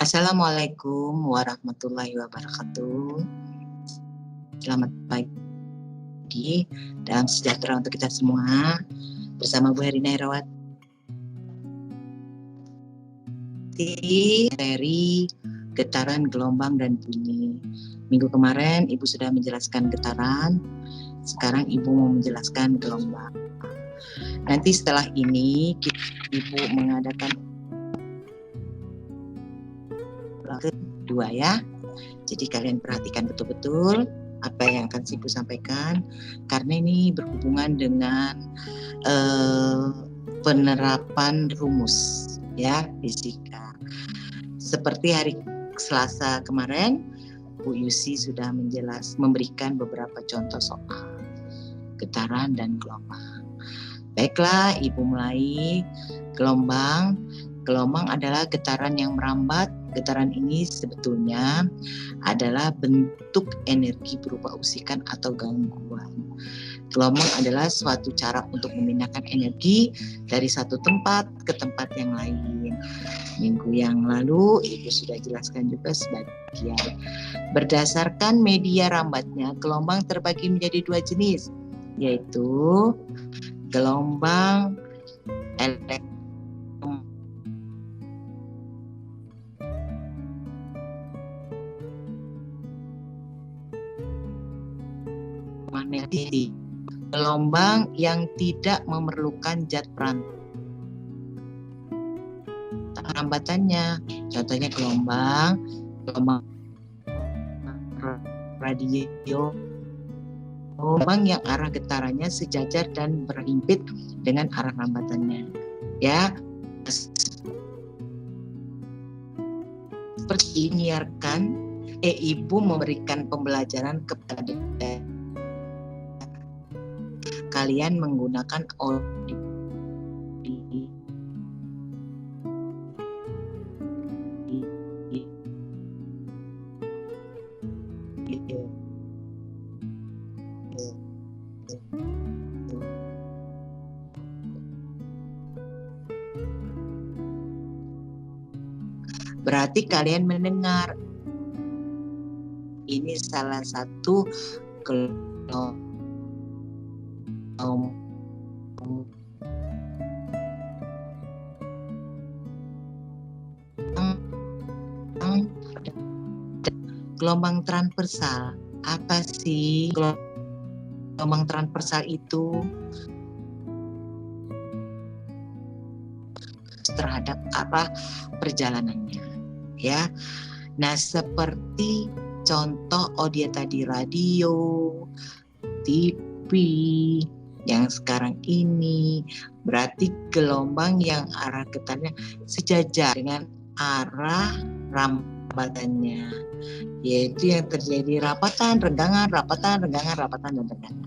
Assalamualaikum warahmatullahi wabarakatuh. Selamat pagi dan sejahtera untuk kita semua. Bersama Bu Herina Herawati dari getaran, gelombang, dan bunyi. Minggu kemarin Ibu sudah menjelaskan getaran, sekarang Ibu mau menjelaskan gelombang. Nanti setelah ini Ibu mengadakan kedua ya. Jadi kalian perhatikan betul-betul apa yang akan Ibu sampaikan, karena ini berhubungan dengan penerapan rumus ya fisika. Seperti hari Selasa kemarin, Bu Yusi sudah memberikan beberapa contoh soal getaran dan gelombang. Baiklah, Ibu mulai. Gelombang adalah getaran yang merambat. Getaran ini sebetulnya adalah bentuk energi berupa usikan atau gangguan. Gelombang adalah suatu cara untuk memindahkan energi dari satu tempat ke tempat yang lain. Minggu yang lalu Ibu sudah jelaskan juga sebagian. Berdasarkan media rambatnya, gelombang terbagi menjadi dua jenis, yaitu gelombang magnetik, gelombang yang tidak memerlukan zat perambatannya. Contohnya gelombang radio, gelombang yang arah getarannya sejajar dan berhimpit dengan arah rambatannya. Ya, seperti menyiarkan, Ibu memberikan pembelajaran kepada kalian menggunakan audio. Berarti kalian mendengar. Ini salah satu gelombang transversal. Apa sih gelombang transversal itu? Terhadap apa perjalanannya, ya. Nah, seperti contoh audio tadi, radio, TV, yang sekarang ini, berarti gelombang yang arah getarnya sejajar dengan arah rambatannya, yaitu yang terjadi rapatan, renggangan, rapatan, renggangan, rapatan, dan renggangan.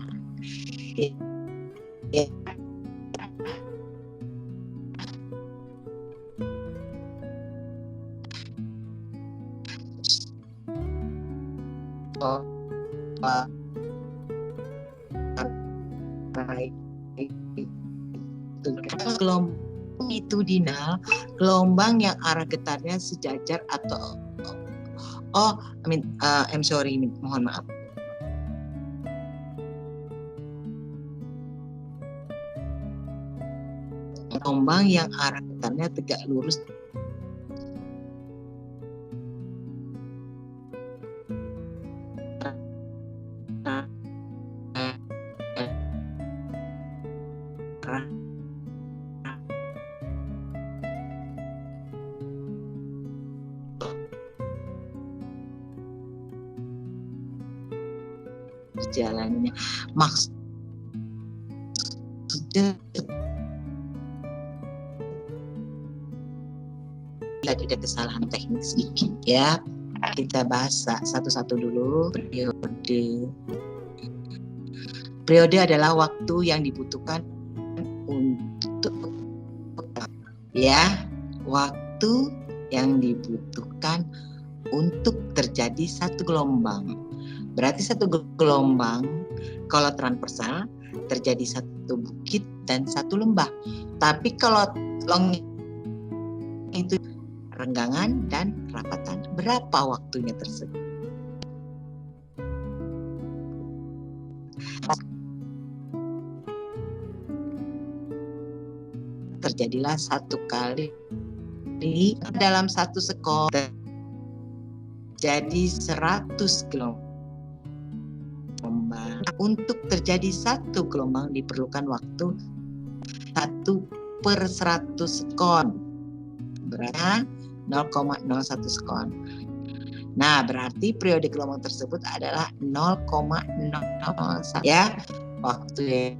Gelombang itudinal, gelombang yang arah getarnya sejajar atau mohon maaf. Gelombang yang arah getarnya tegak lurus jalannya, maksudnya tidak ada kesalahan teknik sedikit ya. Kita bahas satu-satu dulu. Periode adalah waktu yang dibutuhkan untuk waktu yang dibutuhkan untuk terjadi satu gelombang. Berarti satu gelombang kalau transversal terjadi satu bukit dan satu lembah. Tapi kalau long itu renggangan dan rapat. berapa waktunya tersebut? Terjadilah satu kali dalam satu sekolah jadi 100 gelombang. Untuk terjadi satu gelombang diperlukan waktu 1/100 sekon, berarti 0,01 sekon. Nah, berarti periode gelombang tersebut adalah 0,01 ya waktu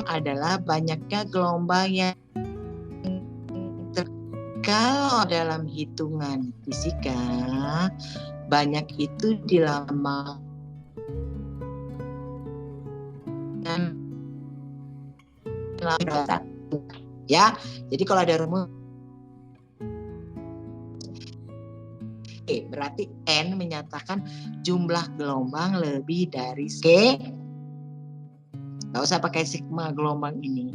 adalah banyaknya gelombang yang kalau dalam hitungan fisika banyak itu dilambangkan ya. Jadi kalau ada rumus berarti N menyatakan jumlah gelombang lebih dari C. Nggak usah pakai sigma gelombang ini.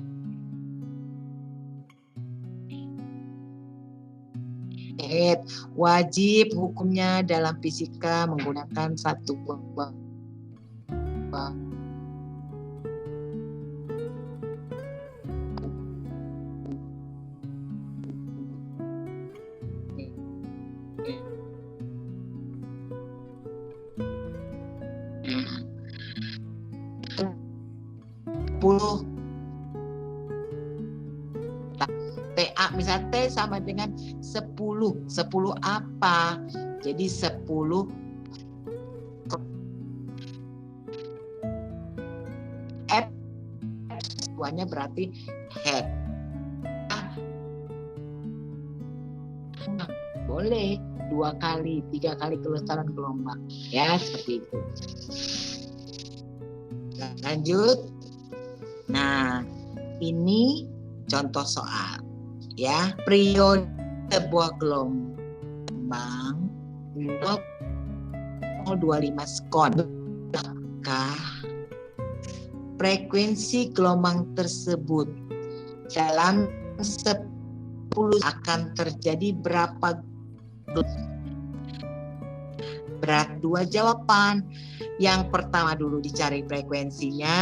Wajib hukumnya dalam fisika menggunakan satu gelombang. TA misalnya T sama dengan 10 apa? Jadi 10 F semuanya berarti head. Boleh 2 kali, 3 kali keluaran gelombang ya, seperti itu. Lanjut. Nah, ini contoh soal ya. Periode sebuah gelombang 0,25 sekon. Maka frekuensi gelombang tersebut dalam 10 akan terjadi berapa? Berat 2 jawaban. Yang pertama dulu dicari frekuensinya.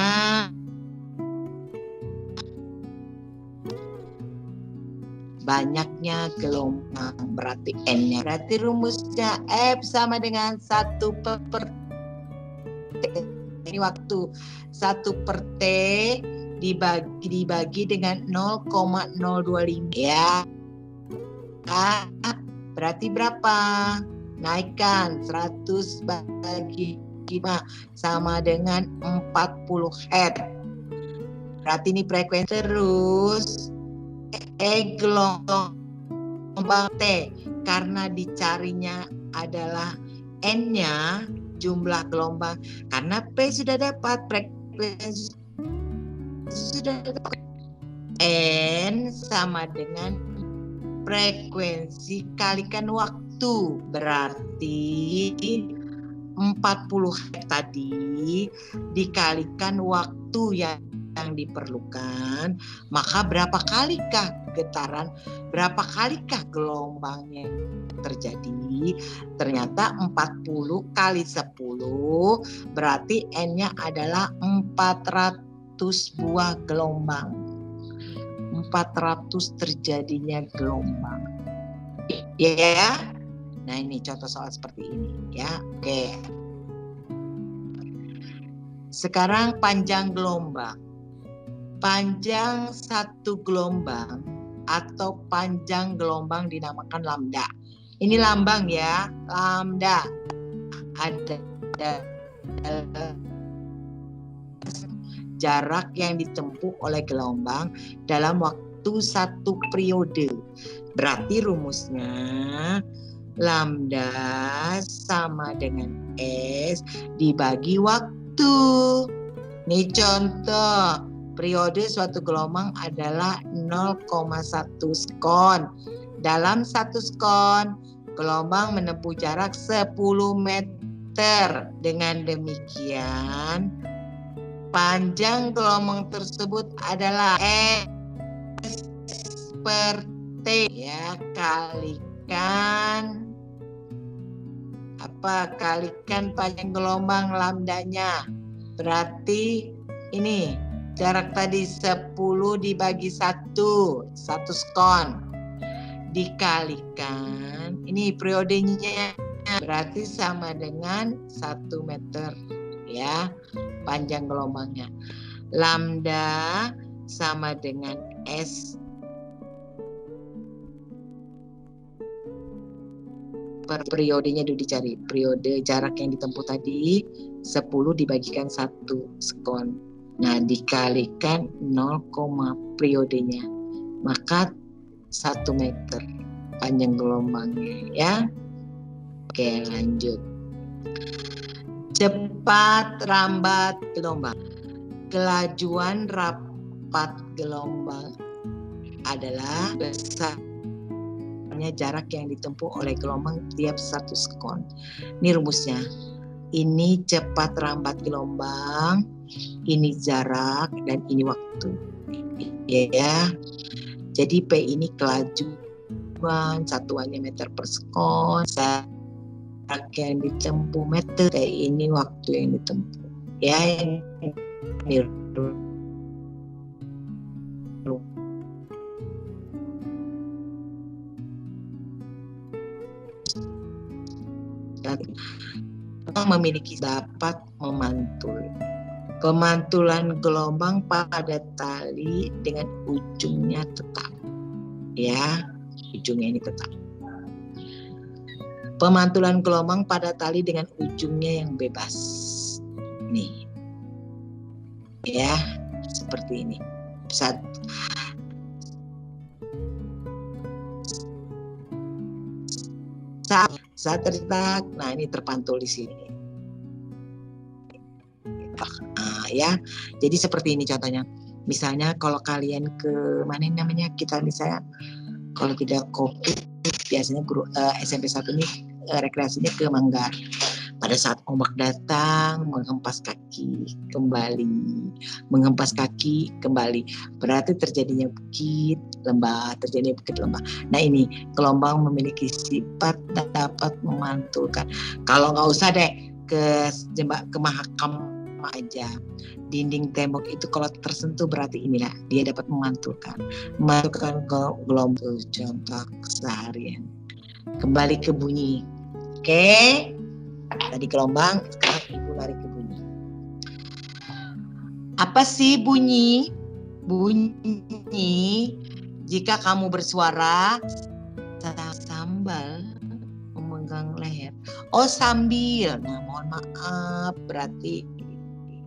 Banyaknya gelombang berarti N-nya. Berarti rumusnya F sama dengan 1/T. Ini waktu 1/T dibagi dengan 0,025 ya. Berarti berapa? Naikkan 100 bagi 5 sama dengan 40 Hz. Berarti ini frekuensi terus gelombang T karena dicarinya adalah N-nya jumlah gelombang, karena P sudah dapat frekuensi sudah dapat. N sama dengan frekuensi kalikan waktu, berarti 40 Hz tadi dikalikan waktu yang diperlukan, maka berapa kalikah getaran, berapa kalikah gelombangnya terjadi? Ternyata 40 kali 10 berarti N-nya adalah 400 buah gelombang. 400 terjadinya gelombang. Ya. Nah, ini contoh soal seperti ini ya. Oke. Sekarang panjang gelombang. Panjang satu gelombang atau panjang gelombang dinamakan lambda. Ini lambang ya, lambda. Ada jarak yang ditempuh oleh gelombang dalam waktu satu periode. Berarti rumusnya lambda sama dengan S dibagi waktu. Ini contoh. Periode suatu gelombang adalah 0,1 sekon. Dalam 1 sekon, gelombang menempuh jarak 10 meter. Dengan demikian, Panjang gelombang tersebut adalah S per T, ya, kalikan panjang gelombang lambdanya. Berarti ini jarak tadi 10 dibagi 1 sekon, dikalikan ini periodenya, berarti sama dengan 1 meter, ya, panjang gelombangnya. Lambda sama dengan S per periodenya dulu dicari. Periode jarak yang ditempuh tadi 10 dibagikan 1 sekon. Nah, dikalikan 0, periodenya. Maka 1 meter panjang gelombangnya, ya. Oke, lanjut. Cepat rambat gelombang. Kelajuan rapat gelombang adalah besarnya jarak yang ditempuh oleh gelombang tiap 1 sekon. Ini rumusnya. Ini cepat rambat gelombang, ini jarak, dan ini waktu. Ya. Jadi P ini kelajuan, satuannya meter per sekon, jarak yang ditempuh meter, T ini waktu yang ditempuh. Ya, ini memiliki dapat memantul. Pemantulan gelombang pada tali dengan ujungnya tetap, ya, ujungnya ini tetap. Pemantulan gelombang pada tali dengan ujungnya yang bebas, nih, ya, seperti ini. Saat tercetak, nah ini terpantul di sini. Ya, jadi seperti ini contohnya. Misalnya kalau kalian ke mana namanya, kita misalnya kalau tidak COVID, biasanya guru SMP 1 ini rekreasinya ke Manggar. Pada saat ombak datang, menghempas kaki kembali, berarti terjadinya bukit lembah, Nah, ini gelombang memiliki sifat dapat memantulkan. Kalau nggak usah deh ke Mahakam aja, dinding tembok itu kalau tersentuh berarti inilah dia dapat memantulkan gelombang. Contoh seharian. Kembali ke bunyi. Oke, tadi gelombang, sekarang ibu lari ke bunyi. Apa sih bunyi? Bunyi jika kamu bersuara sambil memegang leher. Oh, sambil. Nah, mohon maaf, berarti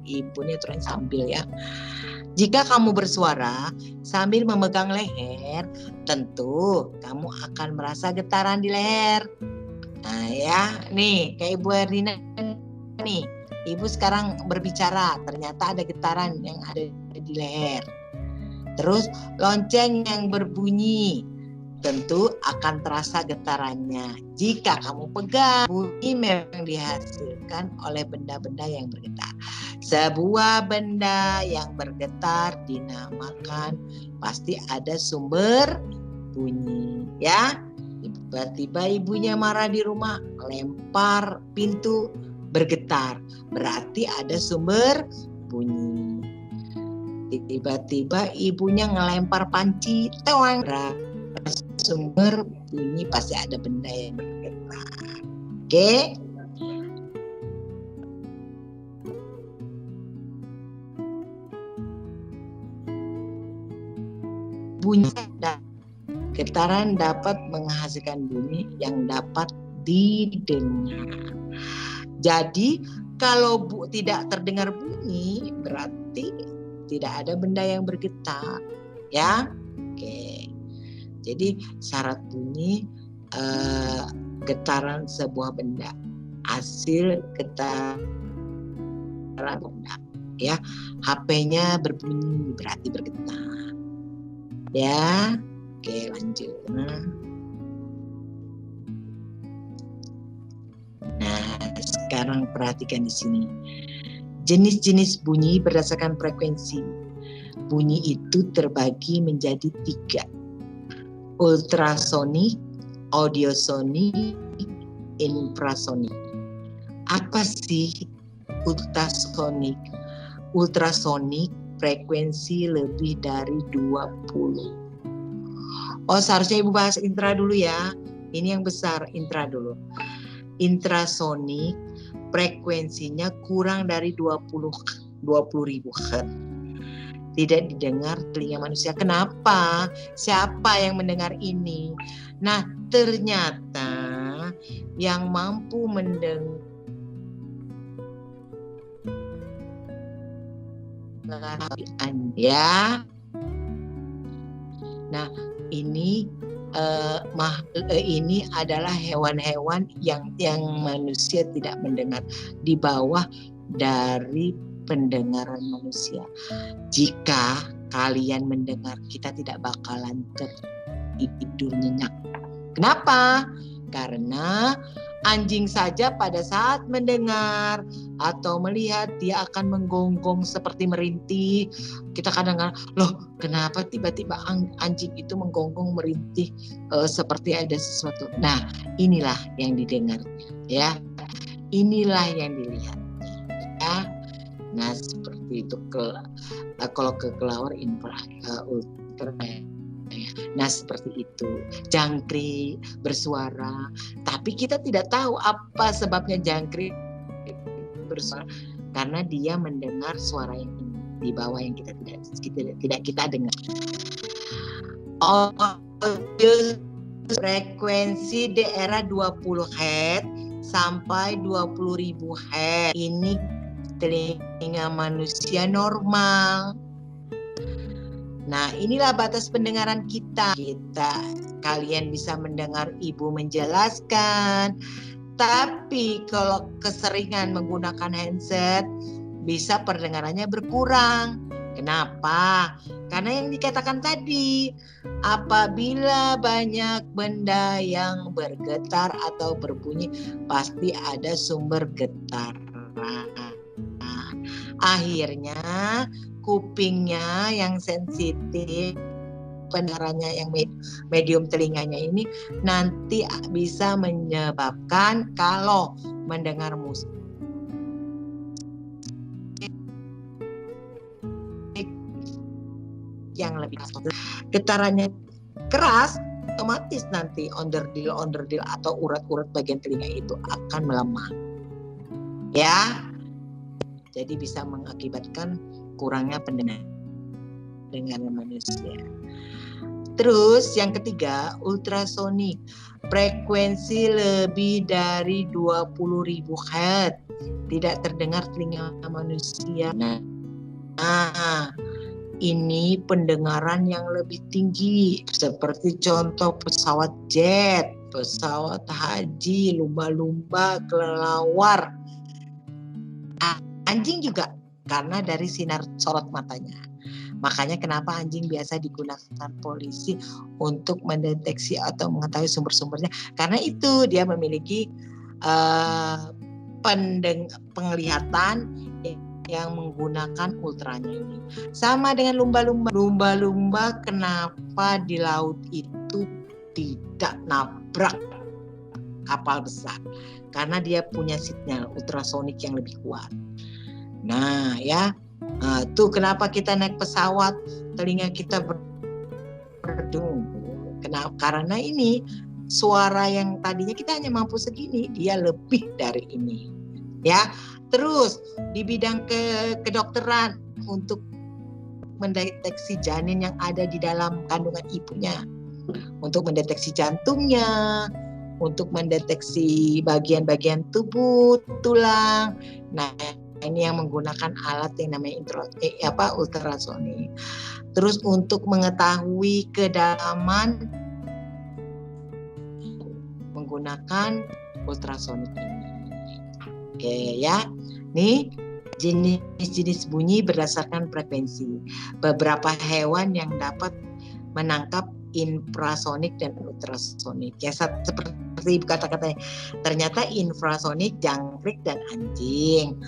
ibunya terus sambil, ya. Jika kamu bersuara sambil memegang leher, tentu kamu akan merasa getaran di leher. Nah, ya, nih kayak Ibu Erdina nih. Ibu sekarang berbicara, ternyata ada getaran yang ada di leher. Terus lonceng yang berbunyi, tentu akan terasa getarannya. Jika kamu pegang, bunyi memang dihasilkan oleh benda-benda yang bergetar. Sebuah benda yang bergetar dinamakan pasti ada sumber bunyi, ya. Tiba-tiba ibunya marah di rumah, lempar pintu, bergetar, berarti ada sumber bunyi. Tiba-tiba ibunya ngelempar panci, tewang, sumber bunyi, pasti ada benda yang bergetar. Oke? Bunyi, getaran dapat menghasilkan bunyi yang dapat didengar. Jadi kalau tidak terdengar bunyi, berarti tidak ada benda yang bergetar, ya. Oke. Jadi syarat bunyi getaran sebuah benda, hasil getaran benda, ya. HP-nya berbunyi berarti bergetar, ya. Oke, lanjut. Nah, sekarang perhatikan di sini. Jenis-jenis bunyi berdasarkan frekuensi. Bunyi itu terbagi menjadi 3. Ultrasonik, audiosonik, infrasonik. Apa sih ultrasonik? Ultrasonik frekuensi lebih dari 20. Oh, seharusnya Ibu bahas intra dulu ya. Ini yang besar, intra dulu. Intrasonik frekuensinya kurang dari 20.000 Hz. Tidak didengar telinga manusia. Kenapa? Siapa yang mendengar ini? Nah, ternyata yang mampu mendengar ya. Nah, ini ini adalah hewan-hewan yang manusia tidak mendengar, di bawah dari pendengaran manusia. Jika kalian mendengar, kita tidak bakalan tertidur nyenyak. Kenapa? Karena anjing saja pada saat mendengar atau melihat dia akan menggonggong seperti merintih. Kita kadang-kadang, loh kenapa tiba-tiba anjing itu menggonggong merintih seperti ada sesuatu. Nah, inilah yang didengar ya. Inilah yang dilihat ya. Nah, seperti itu kalau ke kelelawar ultra. Nah, seperti itu. Jangkrik bersuara, tapi kita tidak tahu apa sebabnya jangkrik bersuara, karena dia mendengar suara yang ini di bawah yang kita tidak dengar. Frekuensi daerah 20 Hz sampai 20.000 Hz. Ini telinga manusia normal. Nah, inilah batas pendengaran kita. Kalian bisa mendengar Ibu menjelaskan. Tapi kalau keseringan menggunakan handset, bisa pendengarannya berkurang. Kenapa? Karena yang dikatakan tadi, apabila banyak benda yang bergetar atau berbunyi, pasti ada sumber getar. Akhirnya kupingnya yang sensitif, pendengarannya yang medium telinganya ini nanti bisa menyebabkan kalau mendengar musik yang lebih getarannya keras, otomatis nanti onderdil atau urat-urat bagian telinga itu akan melemah. Ya. Jadi bisa mengakibatkan kurangnya pendengaran manusia. Terus yang ketiga, ultrasonik. Frekuensi lebih dari 20.000 Hz. Tidak terdengar telinga manusia. Nah, ini pendengaran yang lebih tinggi. Seperti contoh pesawat jet, pesawat haji, lumba-lumba, kelelawar. Anjing juga, karena dari sinar sorot matanya. Makanya kenapa anjing biasa digunakan polisi untuk mendeteksi atau mengetahui sumber-sumbernya. Karena itu dia memiliki penglihatan yang menggunakan ultranya ini. Sama dengan lumba-lumba. Lumba-lumba kenapa di laut itu tidak nabrak kapal besar? Karena dia punya sinyal ultrasonik yang lebih kuat. Nah ya, tuh kenapa kita naik pesawat telinga kita berdengung. Karena ini suara yang tadinya kita hanya mampu segini, dia lebih dari ini. Ya, terus di bidang kedokteran untuk mendeteksi janin yang ada di dalam kandungan ibunya, untuk mendeteksi jantungnya, untuk mendeteksi bagian-bagian tubuh, tulang. Nah, ini yang menggunakan alat yang namanya ultrasonik. Terus untuk mengetahui kedalaman menggunakan ultrasonik ini. Oke ya. Nih jenis-jenis bunyi berdasarkan frekuensi. Beberapa hewan yang dapat menangkap infrasonik dan ultrasonik. Ya, seperti kata-katanya, ternyata infrasonik jangkrik dan anjing.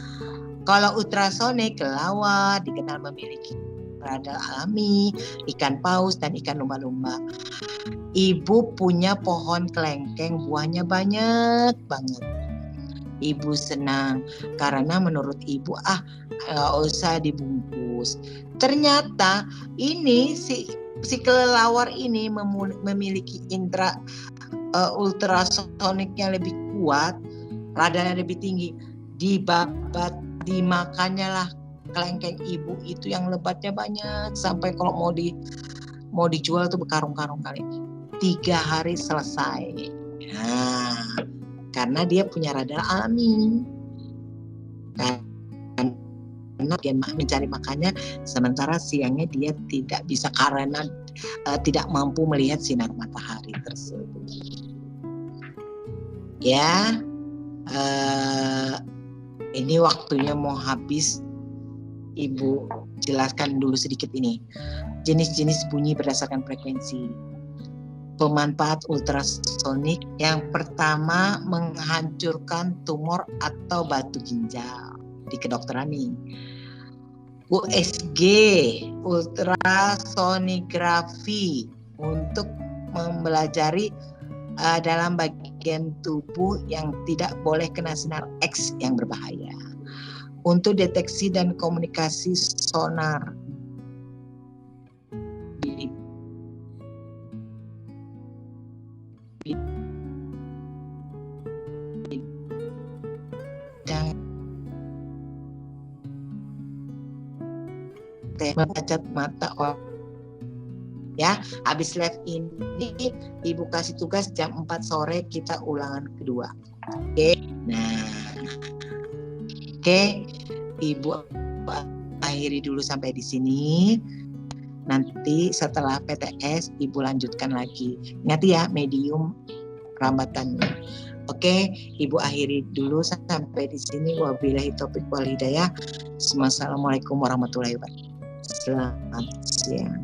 Kalau ultrasonik, kelelawar dikenal memiliki radal alami, ikan paus, dan ikan lumba-lumba. Ibu punya pohon kelengkeng, buahnya banyak banget. Ibu senang karena menurut ibu nggak usah dibungkus. Ternyata ini si kelelawar ini memiliki indera ultrasoniknya lebih kuat, radarnya lebih tinggi. Dimakannya lah kelengkeng ibu itu yang lebatnya banyak, sampai kalau mau dijual tuh berkarung-karung kali. 3 hari selesai. Nah, karena dia punya radar alami. Karena dia mencari makannya, sementara siangnya dia tidak bisa karena tidak mampu melihat sinar matahari tersebut. Ya, ini waktunya mau habis. Ibu jelaskan dulu sedikit ini. Jenis-jenis bunyi berdasarkan frekuensi. Pemanfaat ultrasonik yang pertama menghancurkan tumor atau batu ginjal di kedokteran nih. USG, ultrasonigrafi, untuk mempelajari dalam bagian tubuh yang tidak boleh kena sinar X yang berbahaya. Untuk deteksi dan komunikasi sonar membaca mata orang. Ya, habis live ini Ibu kasih tugas jam 4 sore kita ulangan kedua. Oke. Nah, oke, Ibu akhiri dulu sampai di sini. Nanti setelah PTS Ibu lanjutkan lagi. Ingat ya, medium rambatannya. Oke, Ibu akhiri dulu sampai di sini. Wabillahi taufiq wal hidayah. Assalamualaikum warahmatullahi wabarakatuh. Selamat siang.